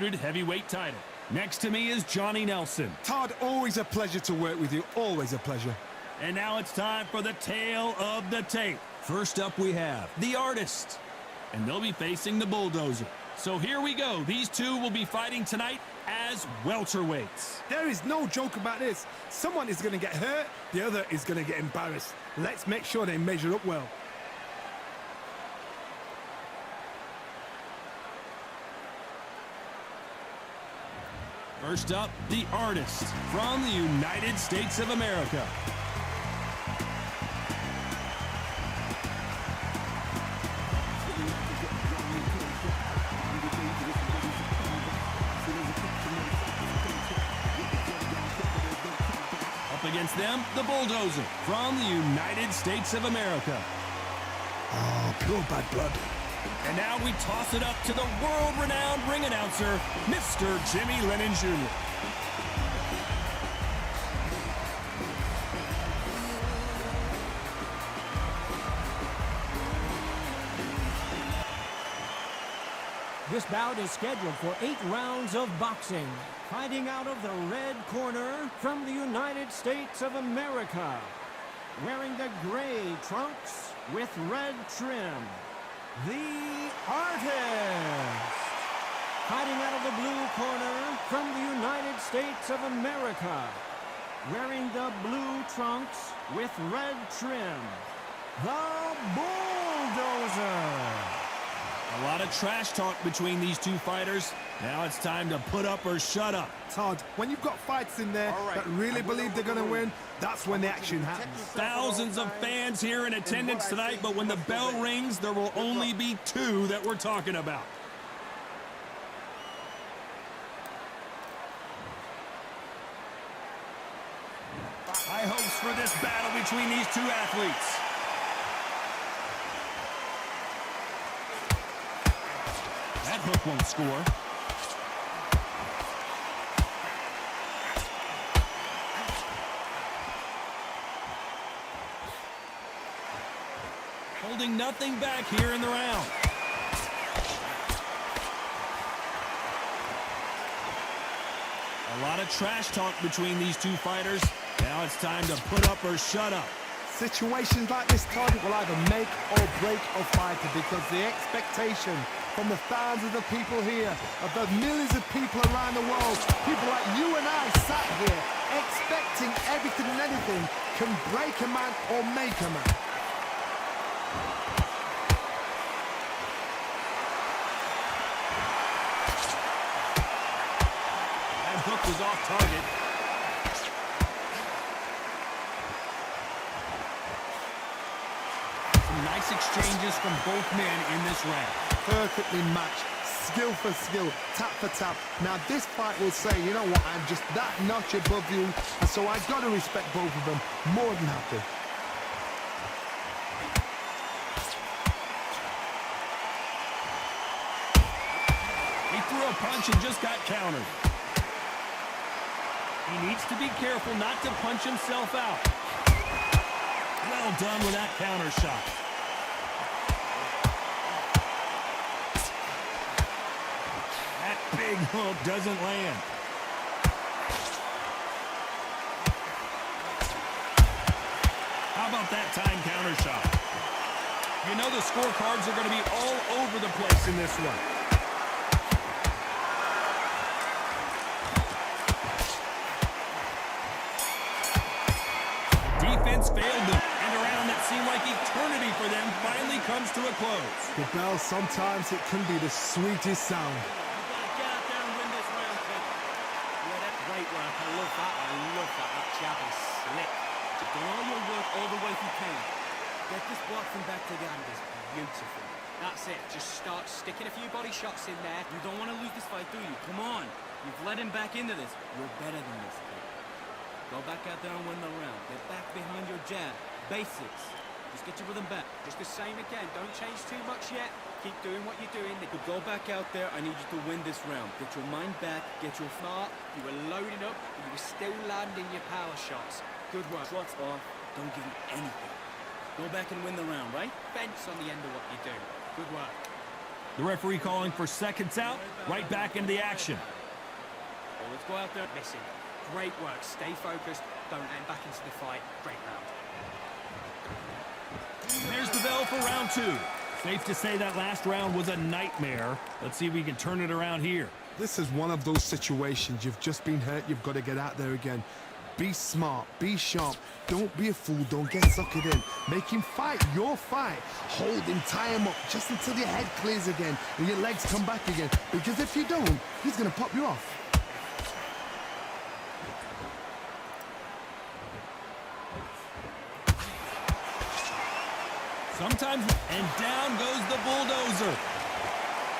undisputed heavyweight title. Next to me is Johnny Nelson. Todd, always a pleasure to work with you. Always a pleasure. And now it's time for the tale of the tape. First up we have the Artist, and they'll be facing the Bulldozer. So here we go. These two will be fighting tonight as welterweights. There is no joke about this. Someone is going to get hurt, the other is going to get embarrassed. Let's make sure they measure up well. First up, the Artist from the United States of America. Up against them, the Bulldozer from the United States of America. Oh, pure bad blood. And now we toss it up to the world-renowned ring announcer, Mr. Jimmy Lennon Jr. This bout is scheduled for 8 rounds of boxing. Fighting out of the red corner from the United States of America. Wearing the gray trunks with red trim. The Artist. Fighting out of the blue corner from the United States of America. Wearing the blue trunks with red trim. The Bulldozer. A lot of trash talk between these two fighters. Now it's time to put up or shut up. Todd, when you've got fights in there that really believe they're going to win, that's when the action happens. Thousands of fans here in attendance tonight, but when the bell rings, there will only be 2 that we're talking about. High hopes for this battle between these 2 athletes. That hook won't score. Holding nothing back here in the round. A lot of trash talk between these 2 fighters. Now it's time to put up or shut up. Situations like this, Todd, will either make or break a fighter because the expectation from the thousands of people here, of the millions of people around the world, people like you and I sat here expecting everything and anything, can break a man or make a man. That hook was off target. Some nice exchanges from both men in this round. Perfectly matched, skill for skill, tap for tap. Now this fight will say, you know what, I'm just that notch above you, and so I got to respect both of them more than happy. He threw a punch and just got countered. He needs to be careful not to punch himself out. Well done with that counter shot. That big hook doesn't land. How about that time counter shot? You know the scorecards are going to be all over the place in this one. Defense failed them, and a round that seemed like eternity for them finally comes to a close. The bell, sometimes it can be the sweetest sound. Get out there and win this round, kid. Yeah, that's great work. I love that. I love that. That jab is slick. You've done all your work all the way through came. Get this boxing back together. It's beautiful. That's it. Just start sticking a few body shots in there. You don't want to lose this fight, do you? Come on. You've led him back into this. You're better than this, kid. Go back out there and win the round. Get back behind your jab. Basics. Just get your rhythm back. Just the same again. Don't change too much yet. Keep doing what you're doing. But go back out there. I need you to win this round. Get your mind back. Get your smart. You were loading up, but you were still landing your power shots. Good work. Shots off. Don't give him anything. Go back and win the round, right? Fence on the end of what you do. Good work. The referee calling for seconds out, right back into the action. Well, let's go out there missing. Great work. Stay focused. Don't end back into the fight. Great round. There's the bell for round 2. Safe to say that last round was a nightmare. Let's see if we can turn it around here. This is one of those situations. You've just been hurt. You've got to get out there again. Be smart. Be sharp. Don't be a fool. Don't get suckered in. Make him fight your fight. Hold him. Tie him up just until your head clears again and your legs come back again. Because if you don't, he's going to pop you off. Sometimes, and down goes the bulldozer.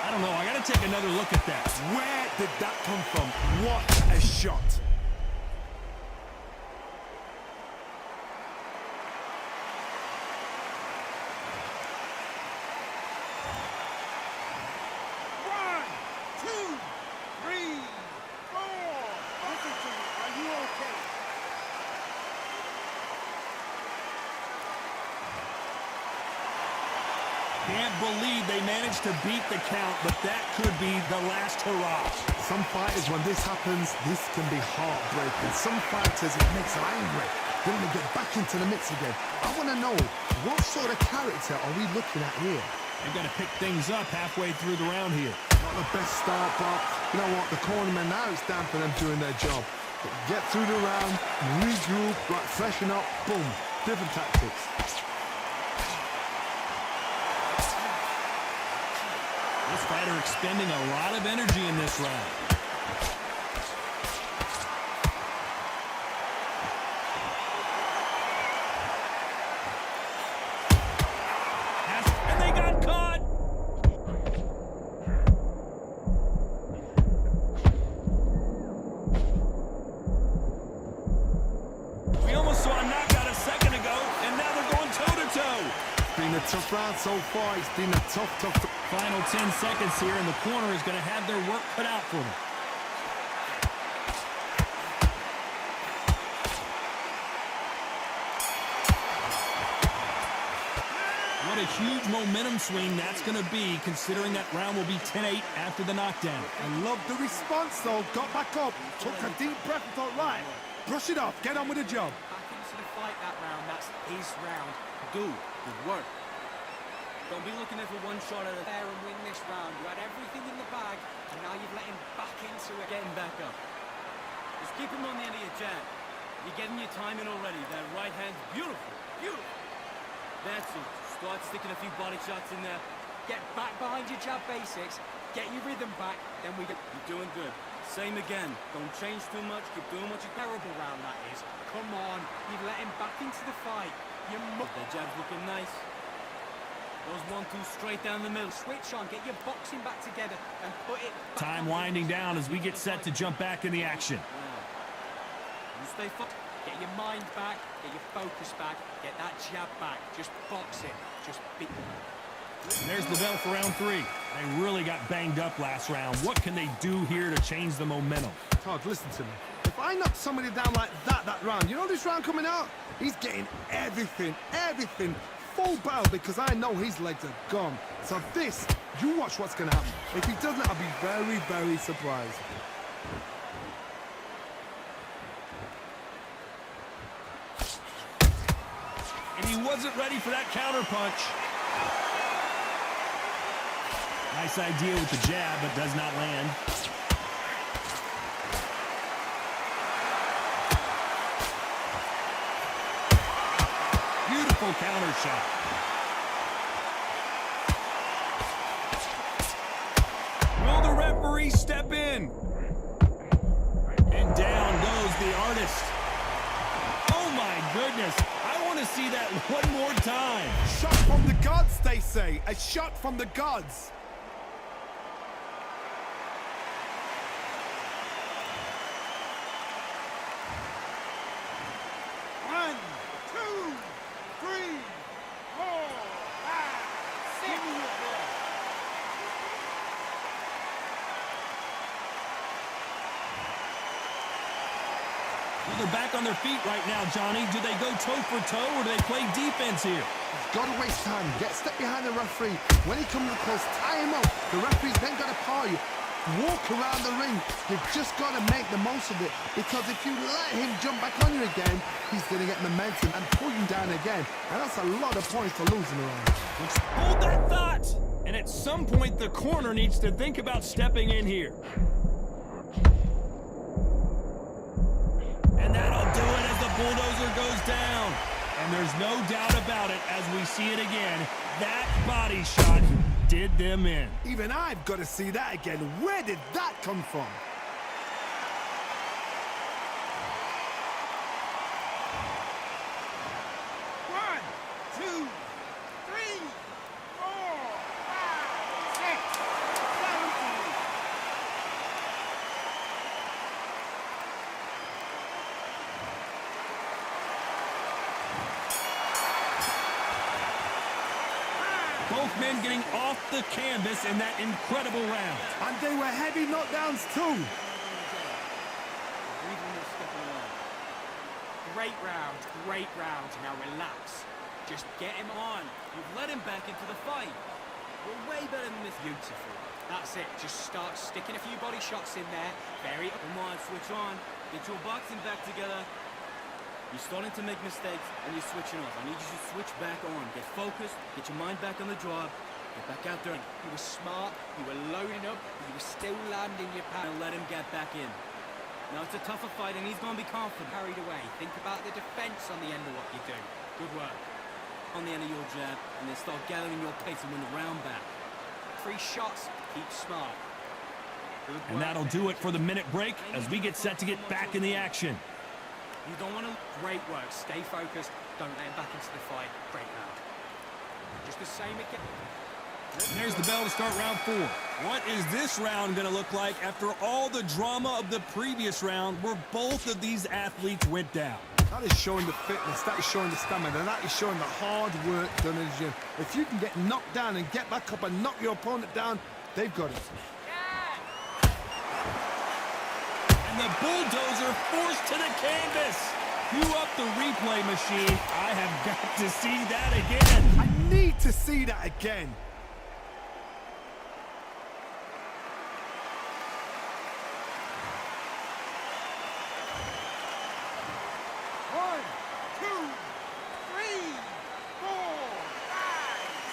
I don't know, I gotta take another look at that. Where did that come from? What a shot. One, two, three, four. Listen to me. Are you okay? Can't believe they managed to beat the count, but that could be the last hurrah. Some fighters, when this happens, this can be heartbreaking. Some fighters, it makes them angry. They want to get back into the mix again. I want to know, what sort of character are we looking at here? They've got to pick things up halfway through the round here. Not the best start, but you know what? The cornermen, now it's time for them doing their job. Get through the round, regroup, right, freshen up, boom. Different tactics. This fighter expending a lot of energy in this round. And they got caught! We almost saw a knockout a second ago, and now they're going toe-to-toe. It's been a tough round so far. It's been a tough. Final 10 seconds here, and the corner is going to have their work cut out for them. What a huge momentum swing that's going to be, considering that round will be 10-8 after the knockdown. I love the response, though. Got back up, took a deep breath and thought, right, brush it off, get on with the job. Back into the fight that round. That's his round. Do good work. Don't be looking there for one shot at there and win this round. You had everything in the bag, and now you've let him back into it. Getting back up. Just keep him on the end of your jab. You're getting your time in already. That right hand's beautiful. Beautiful. That's it. Start sticking a few body shots in there. Get back behind your jab basics. Get your rhythm back. Then we get... You're doing good. Same again. Don't change too much. Keep doing what you're... Terrible round, that is. Come on. You've let him back into the fight. That jab's looking nice. Those 1-2 straight down the middle. Switch on, get your boxing back together and put it back. Time winding down as we get set to jump back in the action. You stay focused. Get your mind back, get your focus back, get that jab back. Just box it. Just beat. There's the bell for round 3. They really got banged up last round. What can they do here to change the momentum? Todd, listen to me. If I knock somebody down like that round, you know this round coming out? He's getting everything, full barrel, because I know his legs are gone. So this, you watch what's going to happen. If he doesn't, I'll be very, very surprised. And he wasn't ready for that counter punch. Nice idea with the jab, but does not land. Beautiful counter shot. Will the referee step in? And down goes the artist. Oh my goodness. I want to see that one more time. Shot from the gods, they say. A shot from the gods. One, two, three, four, five, six. Well, they're back on their feet right now, Johnny. Do they go toe for toe or do they play defense here? He's got to waste time. Get a step behind the referee. When he comes to the post, tie him up. The referee's then got to paw you. Walk around the ring. You've just got to make the most of it, because if you let him jump back on you again, he's going to get momentum and pull you down again. And that's a lot of points to lose in a round. Hold that thought! And at some point, the corner needs to think about stepping in here. And that'll do it as the bulldozer goes down. And there's no doubt about it as we see it again. That body shot did them in. Even I've got to see that again. Where did that come from? One, two, three, 4, 5, 6, 7. Both men getting off the canvas in that incredible round. And they were heavy knockdowns too. Great round, great round. Now relax. Just get him on. You've led him back into the fight. You're way better than this. Beautiful. That's it. Just start sticking a few body shots in there. Come on, switch on. Get your boxing back together. You're starting to make mistakes and you're switching off. I need you to switch back on. Get focused. Get your mind back on the job. Get back out there. You were smart, you were loading up, but you were still landing your power. And let him get back in. Now it's a tougher fight and he's going to be confident. Carried away. Think about the defense on the end of what you do. Good work. On the end of your jab and then start gathering your pace and win the round back. 3 shots, keep smart. And that'll do it for the minute break as we get set to get back in the action. You don't want to... Great work, stay focused, don't let him back into the fight. Great round. Just the same again. And there's the bell to start round 4. What is this round going to look like after all the drama of the previous round where both of these athletes went down? That is showing the fitness, that is showing the stamina, and that is showing the hard work done in the gym. If you can get knocked down and get back up and knock your opponent down, they've got it. And the bulldozer forced to the canvas. Cue up the replay machine. I have got to see that again. I need to see that again. One, two, three, 4, 5,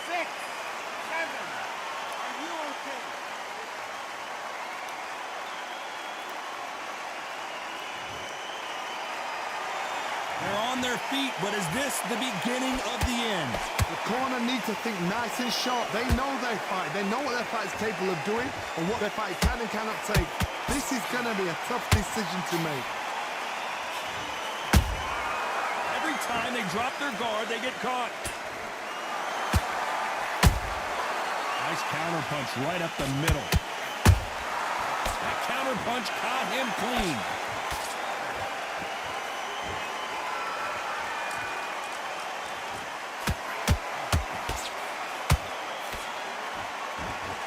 6, 7. Are you okay? They're on their feet, but is this the beginning of the end? The corner needs to think nice and sharp. They know their fight. They know what their fight is capable of doing and what their fight can and cannot take. This is going to be a tough decision to make. Every time they drop their guard, they get caught. Nice counter punch right up the middle. That counter punch caught him clean.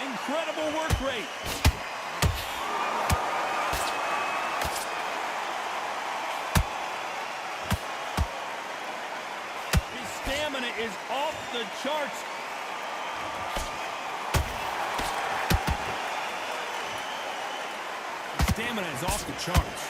Incredible work rate. His stamina is off the charts. His stamina is off the charts.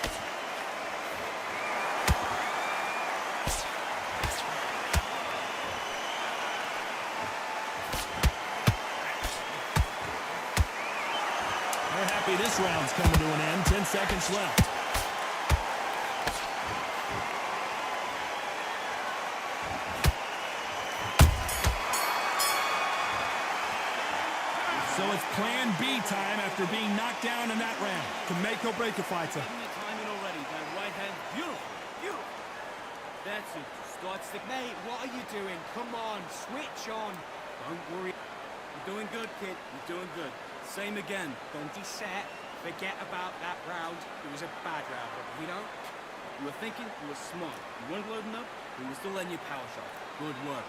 They're happy this round's coming to an end. 10 seconds left. So it's plan B time after being knocked down in that round. To make or break a fighter. Getting the timing already. That right hand, beautiful, beautiful. That's it. Start stick. Mate, what are you doing? Come on, switch on. Don't worry. You're doing good, kid. You're doing good. Same again. Don't be set. Forget about that round. It was a bad round. You know? You were thinking, you were smart. You weren't loading up, but you were still letting your power shot. Good work.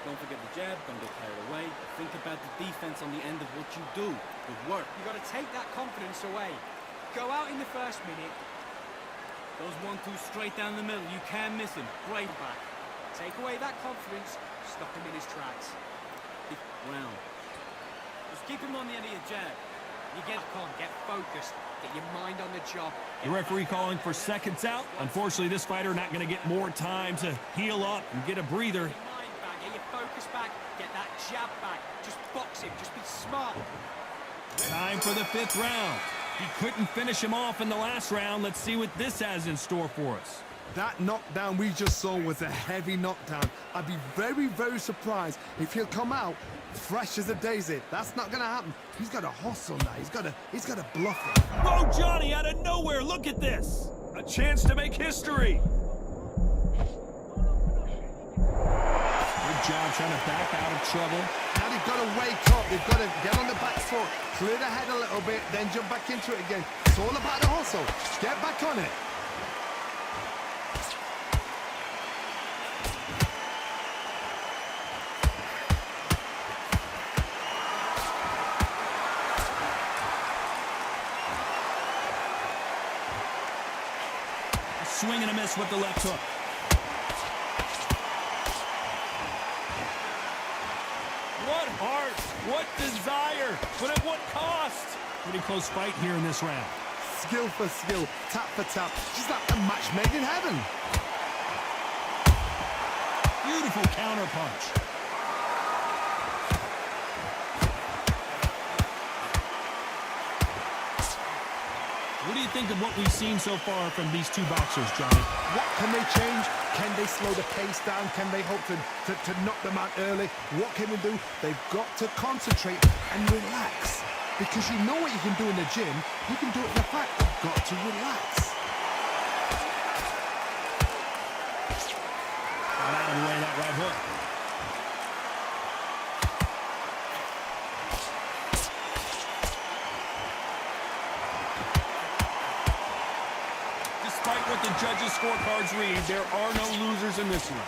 Don't forget the jab, don't get carried away. Think about the defense on the end of what you do. Good work. You got to take that confidence away. Go out in the first minute. Those 1-2 straight down the middle. You can't miss him. Great back. Take away that confidence, stop him in his tracks. Round. Just keep him on the end of your jab. You get back on, get focused, get your mind on the job. The referee calling for seconds out. Unfortunately, this fighter not going to get more time to heal up and get a breather. Get your mind back, get your focus back, get that jab back. Just box him, just be smart. Time for the 5th round. He couldn't finish him off in the last round. Let's see what this has in store for us. That knockdown we just saw was a heavy knockdown. I'd be very, very surprised if he'll come out fresh as a daisy. That's not gonna happen. He's got to hustle now. He's got to bluff it. Oh, Johnny, out of nowhere, look at this. A chance to make history. Good job trying to back out of trouble. Now they've got to wake up. They've got to get on the back foot, clear the head a little bit, then jump back into it again. It's all about the hustle. Get back on it. Swing and a miss with the left hook. What heart, what desire, but at what cost? Pretty close fight here in this round. Skill for skill, tap for tap, just like a match made in heaven. Beautiful counter punch. What do you think of what we've seen so far from these two boxers, Johnny? What can they change? Can they slow the pace down? Can they hope to knock them out early? What can they do? They've got to concentrate and relax. Because you know what you can do in the gym, you can do it in the fight. You've got to relax. Got out of the way, that right hook. Despite what the judges' scorecards read, there are no losers in this one.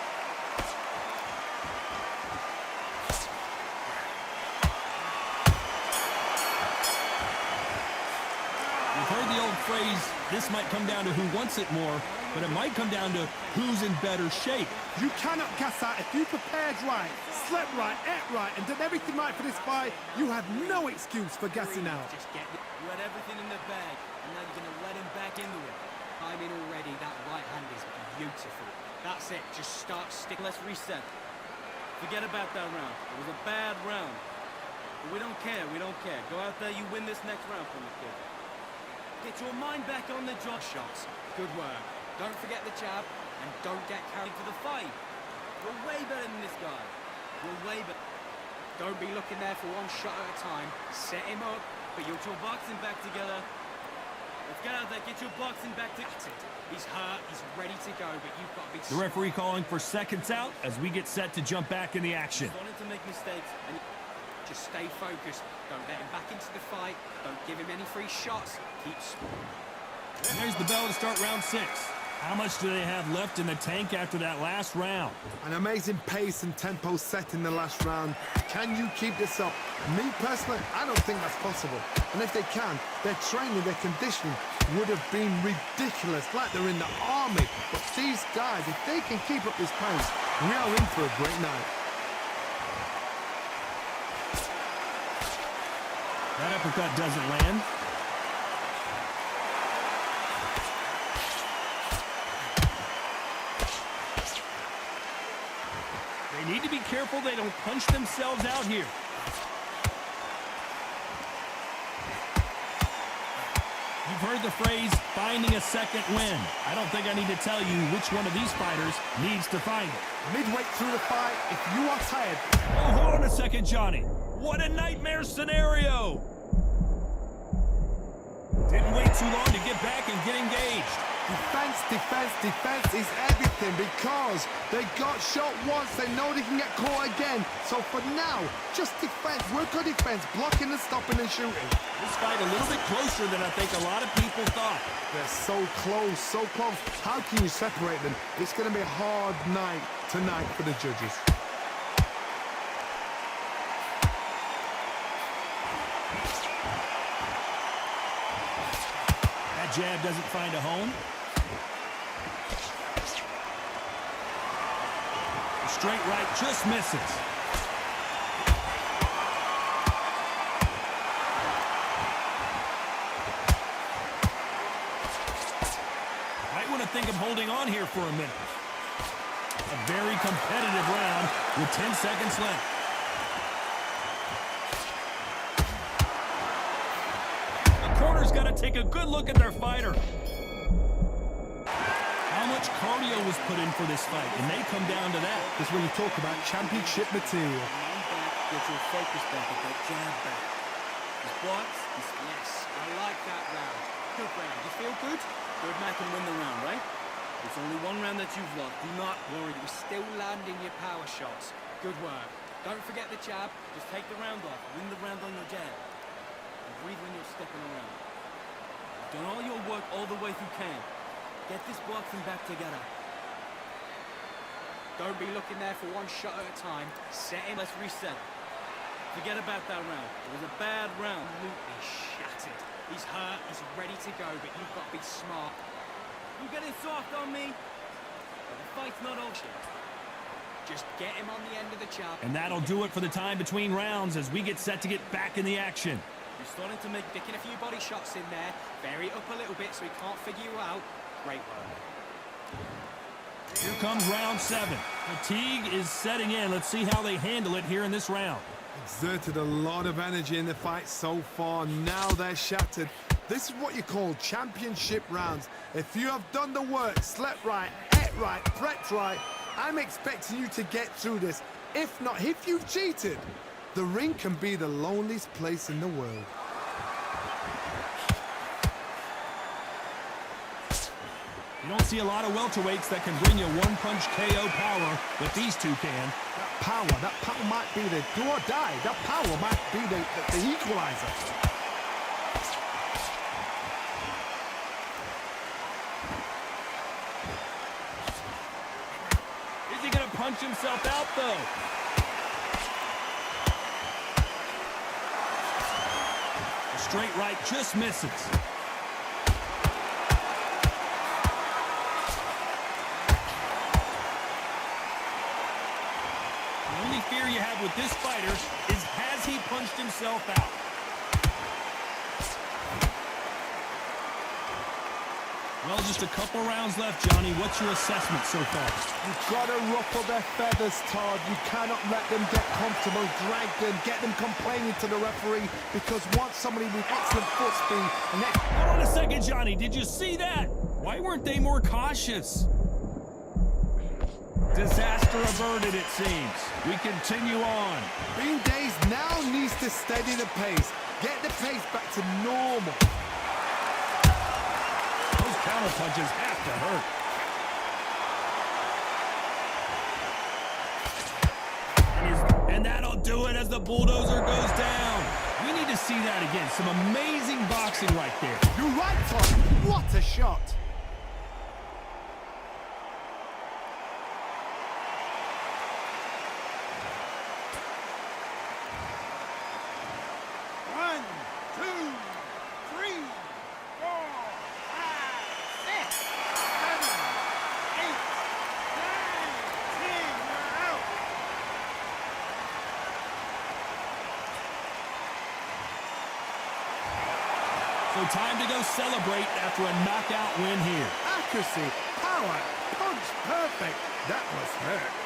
You've heard the old phrase, this might come down to who wants it more, but it might come down to who's in better shape. You cannot gas out. If you prepared right, slept right, ate right, and did everything right for this fight, you have no excuse for gassing out. Just get the You had everything in the bag, and now you're going to let him back into it. time in already. That right hand is beautiful. That's it. Just start sticking. Let's reset. Forget about that round. It was a bad round. But we don't care. We don't care. Go out there. You win this next round for me, kid. Get your mind back on the job. Shots. Good work. Don't forget the jab, and don't get carried For the fight. You're way better than this guy. You're way better. Don't be looking there for one shot at a time. Set him up. But you're your boxing back together. Let's get out there. Get your boxing back together. That's it. He's hurt. He's ready to go, but you've got to be... The referee calling for seconds out as we get set to jump back in the action. Wanted to make mistakes. And Just stay focused. Don't let him back into the fight. Don't give him any free shots. Keep... And there's the bell to start round 6. How much do they have left in the tank after that last round? An amazing pace and tempo set in the last round. Can you keep this up? Me personally, I don't think that's possible. And if they can, their training, their conditioning would have been ridiculous, like they're in the army. But these guys, if they can keep up this pace, we are in for a great night. That uppercut doesn't land. They need to be careful they don't punch themselves out here. You've heard the phrase, finding a second win. I don't think I need to tell you which one of these fighters needs to find it. Midway through the fight, if you are tired... Oh, hold on a second, Johnny. What a nightmare scenario. Didn't wait too long to get back and get engaged. Defense, defense, defense is everything because they got shot once, they know they can get caught again. So for now, just defense, work on defense, blocking and stopping and shooting. This fight a little bit closer than I think a lot of people thought. They're so close, so close. How can you separate them? It's going to be a hard night tonight for the judges. That jab doesn't find a home. Straight right just misses. Might want to think of holding on here for a minute. A very competitive round with 10 seconds left. The corner's got to take a good look at their fighter. How much cardio was put in for this fight, and they come down to that. That's when you talk about championship material. Mind back, get your focus back at that jab back. His blocks, yes, I like that round. Good round. You feel good? Good man can win the round, right? It's only one round that you've lost. Do not worry. You're still landing your power shots. Good work. Don't forget the jab. Just take the round off. Win the round on your jab. And breathe when you're stepping around. You've done all your work all the way through camp. Get this boxing back together. Don't be looking there for one shot at a time. Set him. Let's reset. Forget about that round. It was a bad round. Absolutely shattered. He's hurt, he's ready to go, but you've got to be smart. You getting soft on me? But the fight's not over yet. Just get him on the end of the jab. And that'll do it for the time between rounds as we get set to get back in the action. You're starting to make Sticking a few body shots in there. Vary it up a little bit so he can't figure you out. Great work. Here comes round 7. Fatigue is setting in. Let's see how they handle it here in this round. Exerted a lot of energy in the fight so far. Now they're shattered. This is what you call championship rounds. If you have done the work, slept right, ate right, prepped right, I'm expecting you to get through this. If not, if you've cheated, the ring can be the loneliest place in the world. You don't see a lot of welterweights that can bring you one-punch KO power, but these two can. That power might be the do or die. That power might be the equalizer. Is he going to punch himself out, though? A straight right just misses. The only fear you have with this fighter is, has he punched himself out? Well, just a couple rounds left, Johnny. What's your assessment so far? You've got to ruffle their feathers, Todd. You cannot let them get comfortable, drag them, get them complaining to the referee, because once somebody with excellent foot speed and that... Hold on a second, Johnny. Did you see that? Why weren't they more cautious? Disaster averted, it seems. We continue on. Bean Days now needs to steady the pace. Get the pace back to normal. Those counter punches have to hurt. And that'll do it as the bulldozer goes down. We need to see that again. Some amazing boxing right there. You're right, Todd. What a shot. So time to go celebrate after a knockout win here. Accuracy, power, punch, perfect. That was hurt.